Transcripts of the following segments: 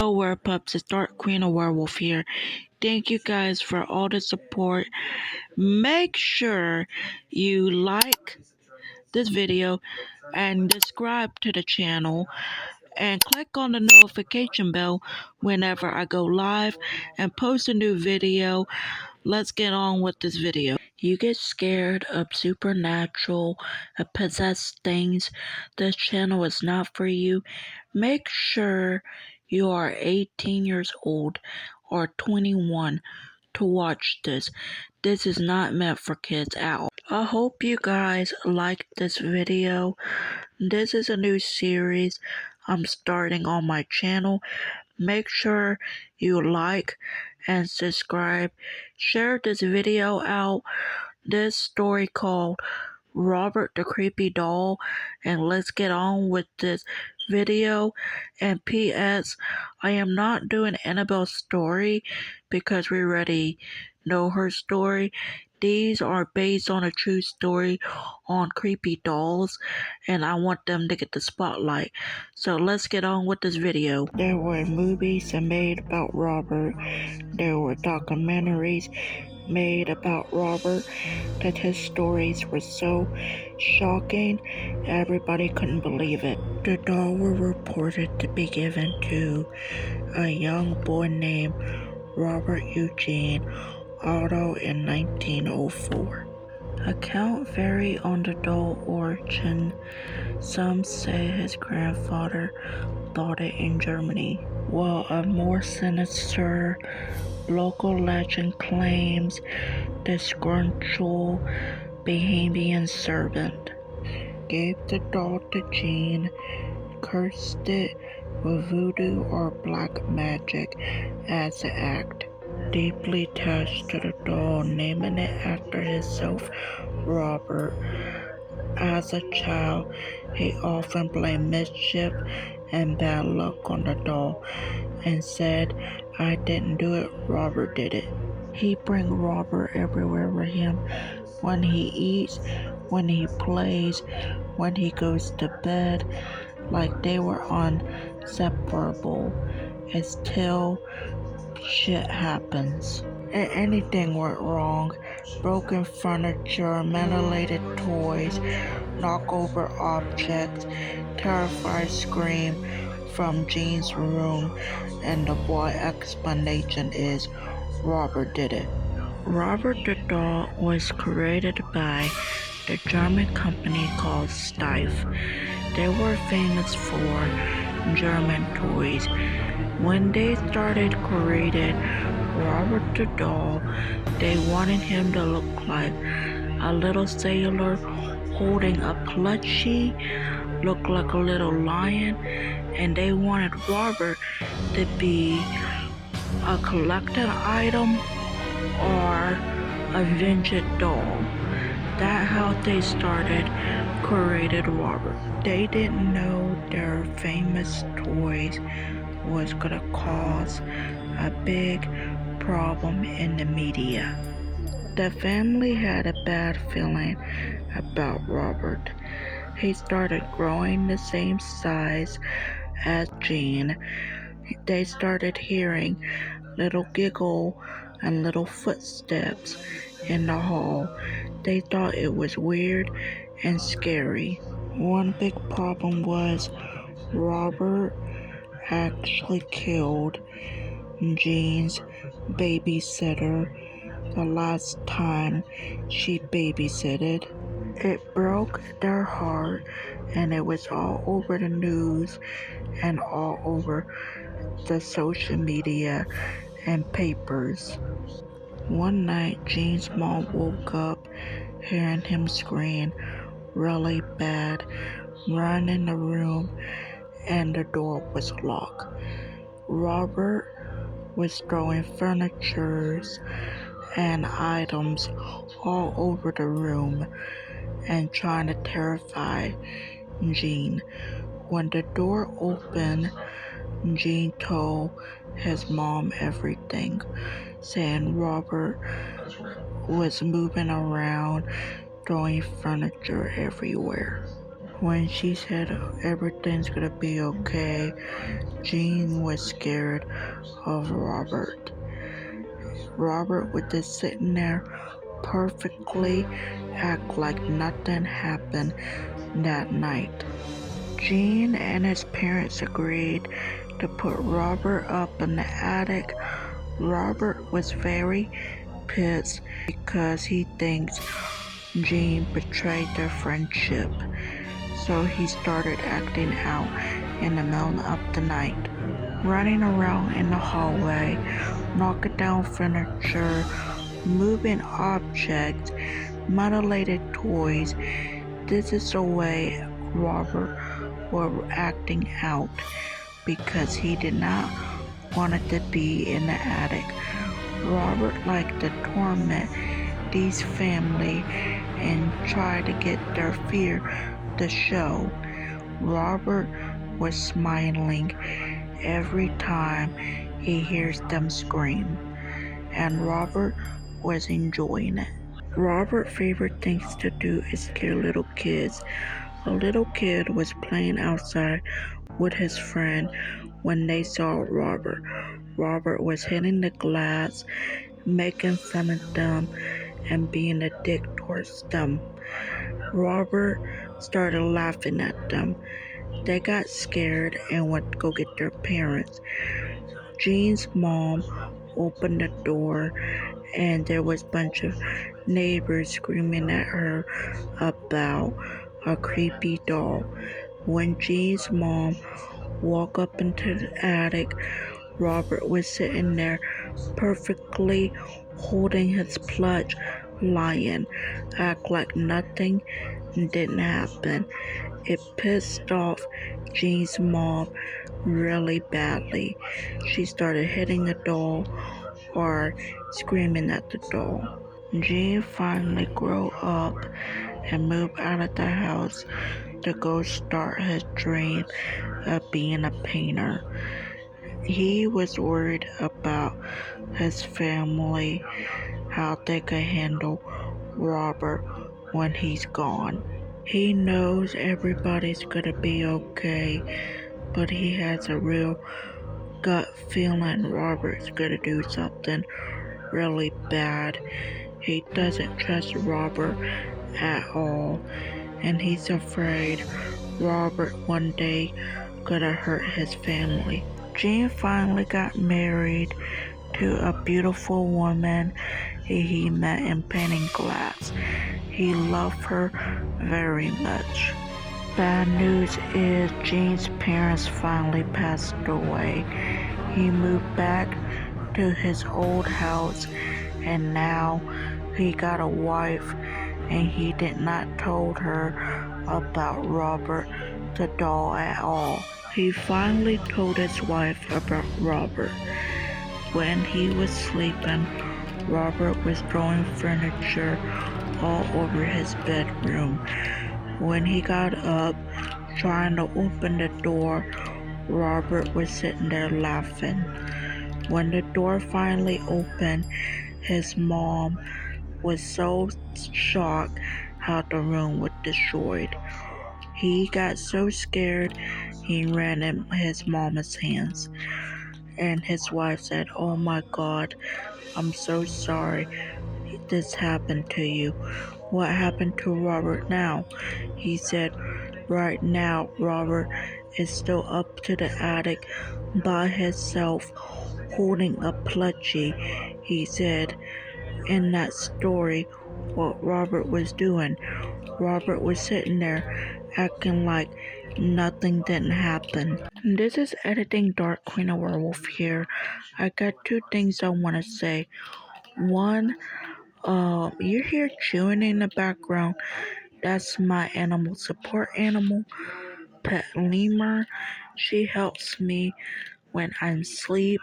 Hello Werepups, it's Dark Queen of Werewolf here. Thank you guys for all the support. Make sure you like this video and subscribe to the channel and click on the notification bell whenever I go live and post a new video. Let's get on with this video. You get scared of supernatural, possessed things, this channel is not for you. Make sure you are 18 years old or 21 to watch this. This is not meant for kids at all. I hope you guys like this video. This is a new series I'm starting on my channel. Make sure you like and subscribe. Share this video out. This story called Robert the Creepy Doll, and let's get on with this video. And P.S. I am not doing Annabelle's story because we already know her story. These are based on a true story on creepy dolls, and I want them to get the spotlight. So let's get on with this video. There were movies made about Robert. There were documentaries made about Robert that his stories were so shocking everybody couldn't believe it. The doll was reported to be given to a young boy named Robert Eugene Otto in 1904. Accounts vary on the doll origin. Some say his grandfather bought it in Germany, while a more sinister local legend claims the disgruntled Bohemian servant gave the doll to Jean, cursed it with voodoo or black magic as an act. Deeply attached to the doll, naming it after himself, Robert. As a child, he often blamed mischief and bad luck on the doll and said, "I didn't do it, Robert did it." He bring Robert everywhere with him, when he eats, when he plays, when he goes to bed, like they were inseparable, until shit happens. And anything went wrong. Broken furniture, mutilated toys, knock over objects, terrified scream from Jean's room, and the boy explanation is Robert did it. Robert the doll was created by the German company called Steiff. They were famous for German toys. When they started creating Robert the doll, they wanted him to look like a little sailor holding a plushie, look like a little lion, and they wanted Robert to be a collector item or a vintage doll. That's how they started created Robert. They didn't know their famous toys was gonna cause a big problem in the media. The family had a bad feeling about Robert. He started growing the same size as Jean. They started hearing little giggle and little footsteps in the hall. They thought it was weird and scary. One big problem was Robert actually killed Jean's babysitter the last time she babysitted. It broke their heart, and it was all over the news and all over the social media and papers. One night, Jean's mom woke up hearing him scream really bad, ran in the room, and the door was locked. Robert was throwing furniture and items all over the room and trying to terrify Jean. When the door opened, Jean told his mom everything, saying Robert was moving around, throwing furniture everywhere. When she said everything's gonna be okay, Jean was scared of Robert. Robert was just sitting there perfectly, act like nothing happened that night. Jean and his parents agreed to put Robert up in the attic. Robert was very pissed because he thinks Jean betrayed their friendship. So he started acting out in the middle of the night, running around in the hallway, knocking down furniture, moving objects, mutilated toys. This is the way Robert was acting out because he did not want it to be in the attic. Robert liked to torment these family and try to get their fear to show. Robert was smiling every time he hears them scream, and Robert was enjoying it. Robert's favorite things to do is scare little kids. A little kid was playing outside with his friend when they saw Robert. Robert was hitting the glass, making fun of them, and being a dick towards them. Robert started laughing at them. They got scared and went to go get their parents. Jean's mom opened the door and there was a bunch of neighbors screaming at her about a creepy doll. When Jean's mom walked up into the attic, Robert was sitting there perfectly holding his plush lion, act like nothing didn't happen. It pissed off Jean's mom really badly. She started hitting the doll or screaming at the doll. Jean finally grew up and moved out of the house to go start his dream of being a painter. He was worried about his family, how they could handle Robert when he's gone. He knows everybody's gonna be okay, but he has a real gut feeling Robert's gonna do something really bad. He doesn't trust Robert at all, and he's afraid Robert one day gonna hurt his family. Jean finally got married to a beautiful woman he met in painting class. He loved her very much. Bad news is Jean's parents finally passed away. He moved back to his old house and now he got a wife and he did not told her about Robert the doll at all. He finally told his wife about Robert. When he was sleeping, Robert was throwing furniture all over his bedroom. When he got up, trying to open the door, Robert was sitting there laughing. When the door finally opened, his mom was so shocked how the room was destroyed. He got so scared he ran in his mama's hands. And his wife said, "Oh my God, I'm so sorry this happened to you. What happened to Robert now?" He said, "Right now, Robert is still up to the attic by himself holding a plushie." He said in that story what Robert was doing. Robert was sitting there acting like nothing didn't happen. This is Editing Dark Queen of Werewolf here. I got two things I want to say. One, you hear chewing in the background. That's my animal support animal, Pet Lemur. She helps me when I'm asleep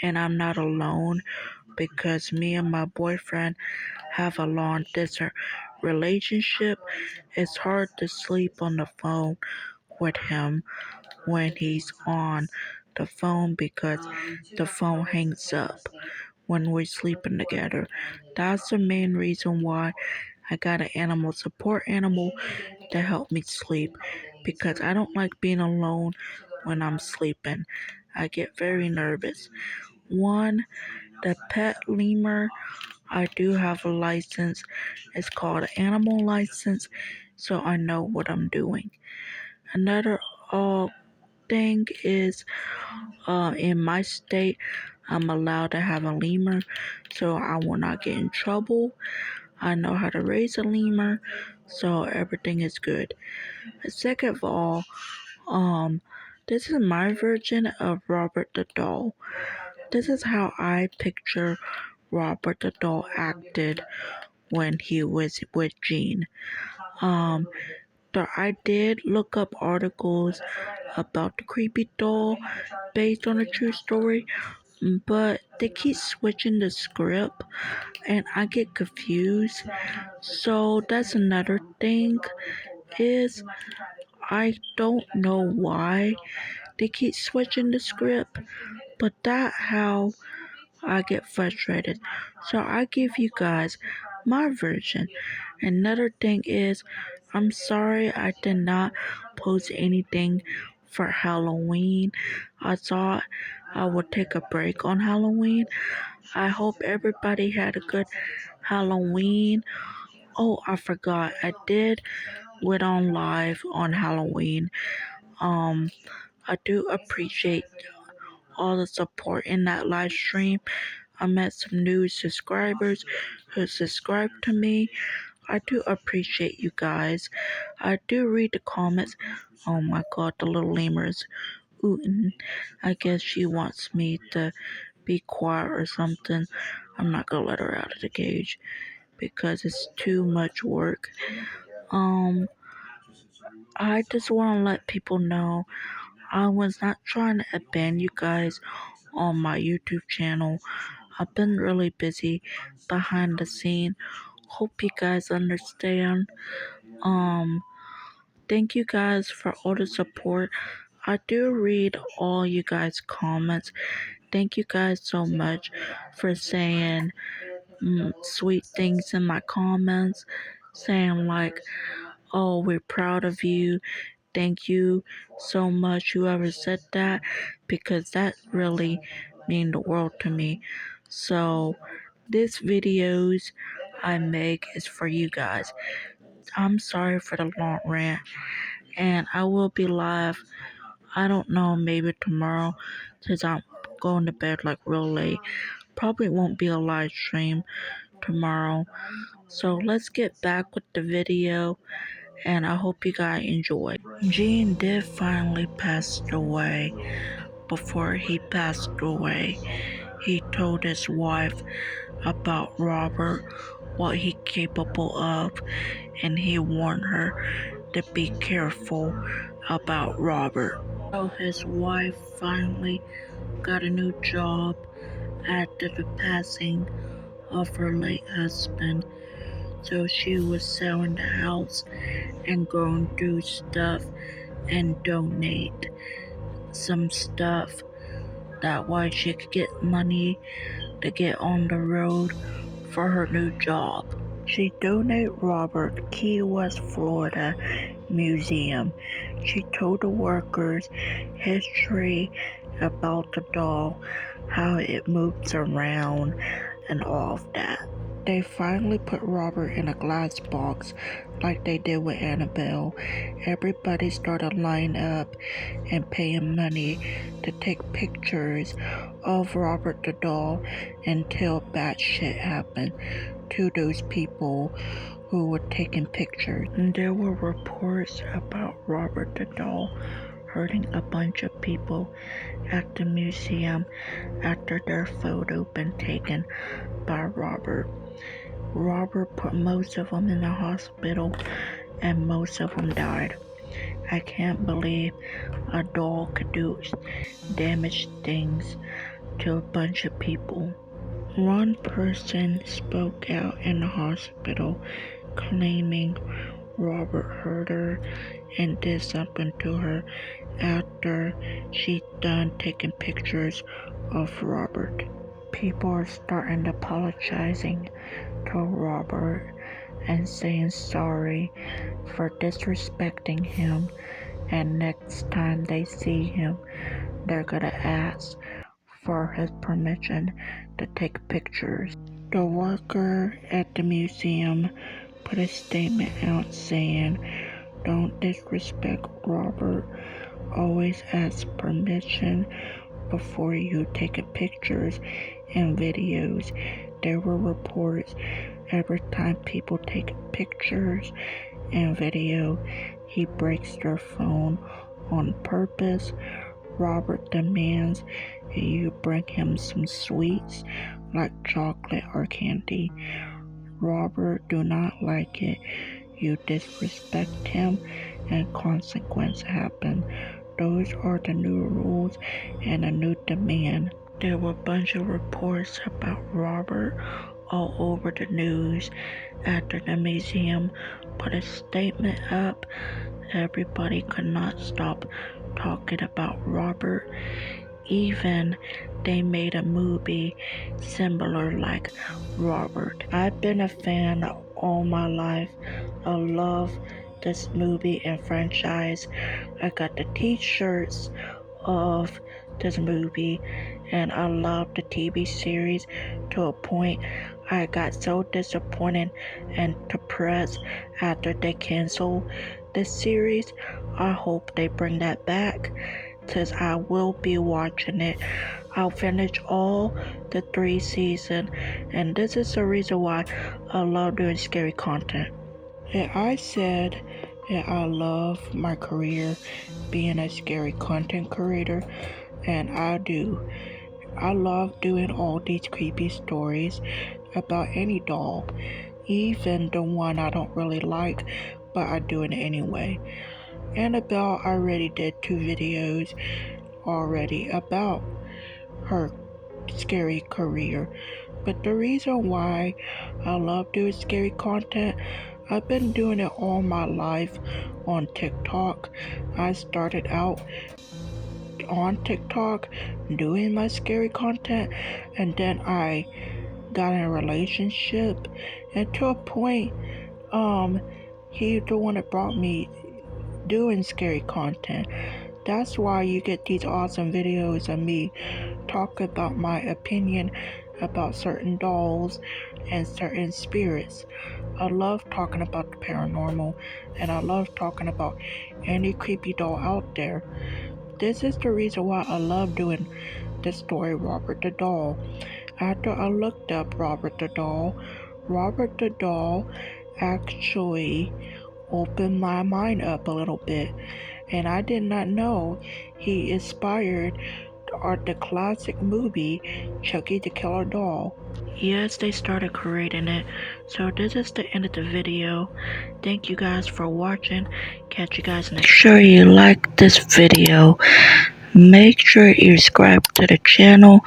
and I'm not alone because me and my boyfriend have a long distance relationship. It's hard to sleep on the phone with him when he's on the phone because the phone hangs up when we're sleeping together. That's the main reason why I got an animal support animal to help me sleep because I don't like being alone when I'm sleeping. I get very nervous. One, the pet lemur. I do have a license. It's called an animal license, so I know what I'm doing. Another thing is, in my state, I'm allowed to have a lemur, so I will not get in trouble. I know how to raise a lemur, so everything is good. Second of all, this is my version of Robert the Doll. This is how I picture Robert the Doll acted when he was with Gene. Um, I did look up articles about the creepy doll based on a true story, but they keep switching the script and I get confused. So that's another thing is I don't know why they keep switching the script, but that's how I get frustrated. So I give you guys my version. Another thing is, I'm sorry I did not post anything for Halloween. I thought I would take a break on Halloween. I hope everybody had a good Halloween. Oh, I forgot. I did went on live on Halloween. I do appreciate all the support in that live stream. I met some new subscribers who subscribed to me. I do appreciate you guys. I do read the comments. Oh my god, the little lemur is ootin'. I guess she wants me to be quiet or something. I'm not gonna let her out of the cage because it's too much work. I just want to let people know I was not trying to abandon you guys on my YouTube channel. I've been really busy behind the scene. Hope you guys understand. Um, Thank you guys for all the support. I do read all you guys' comments. Thank you guys so much for saying sweet things in my comments, saying like, "Oh, we're proud of you." Thank you so much, whoever said that, because that really mean the world to me. So, this videos I make is for you guys. I'm sorry for the long rant, and I will be live. I don't know, maybe tomorrow, since I'm going to bed like real late. Probably won't be a live stream tomorrow. So let's get back with the video, and I hope you guys enjoy. Gene did finally pass away. Before he passed away, he told his wife about Robert, what he capable of, and he warned her to be careful about Robert. So his wife finally got a new job after the passing of her late husband. So she was selling the house and going through stuff and donate some stuff. That way she could get money to get on the road for her new job. She donated Robert Key West, Florida Museum. She told the workers history about the doll, how it moves around, and all of that. They finally put Robert in a glass box like they did with Annabelle. Everybody started lining up and paying money to take pictures of Robert the doll until bad shit happened to those people who were taking pictures. And there were reports about Robert the doll hurting a bunch of people at the museum after their photo been taken by Robert. Robert put most of them in the hospital and most of them died. I can't believe a doll could do damage things to a bunch of people. One person spoke out in the hospital claiming Robert hurt her and did something to her after she done taking pictures of Robert. People are starting to apologizing to Robert and saying sorry for disrespecting him, and next time they see him, they're gonna ask for his permission to take pictures. The worker at the museum put a statement out saying, "Don't disrespect Robert. Always ask permission before you take pictures and videos." There were reports every time people take pictures and video, he breaks their phone on purpose. Robert demands you bring him some sweets like chocolate or candy. Robert do not like it. You disrespect him and consequences happen. Those are the new rules and a new demand. There were a bunch of reports about Robert all over the news. After the museum put a statement up, everybody could not stop talking about Robert. Even they made a movie similar like Robert. I've been a fan all my life. I love this movie and franchise. I got the t-shirts of this movie, and I love the TV series to a point. I got so disappointed and depressed after they canceled the series. I hope they bring that back, because I will be watching it. I'll finish all the 3 seasons, and this is the reason why I love doing scary content. And I said that I love my career being a scary content creator, and I do. I love doing all these creepy stories about any doll, even the one I don't really like, but I do it anyway. Annabelle already did 2 videos already about her scary career, but the reason why I love doing scary content, I've been doing it all my life on TikTok. I started out on TikTok doing my scary content, and then I got in a relationship, and to a point, he's the one that brought me doing scary content. That's why you get these awesome videos of me talk about my opinion about certain dolls and certain spirits. I love talking about the paranormal, and I love talking about any creepy doll out there. This is the reason why I love doing the story Robert the Doll. After I looked up Robert the Doll actually opened my mind up a little bit, and I did not know he inspired the classic movie Chucky the Killer Doll. Yes, they started creating it. So this is the end of the video. Thank you guys for watching. Catch you guys next. Make sure you like this video. Make sure you subscribe to the channel.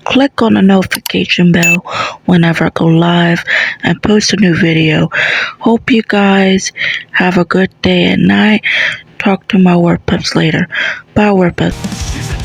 Click on the notification bell whenever I go live and post a new video. Hope you guys have a good day and night. Talk to my work pups later. Bye, work pups.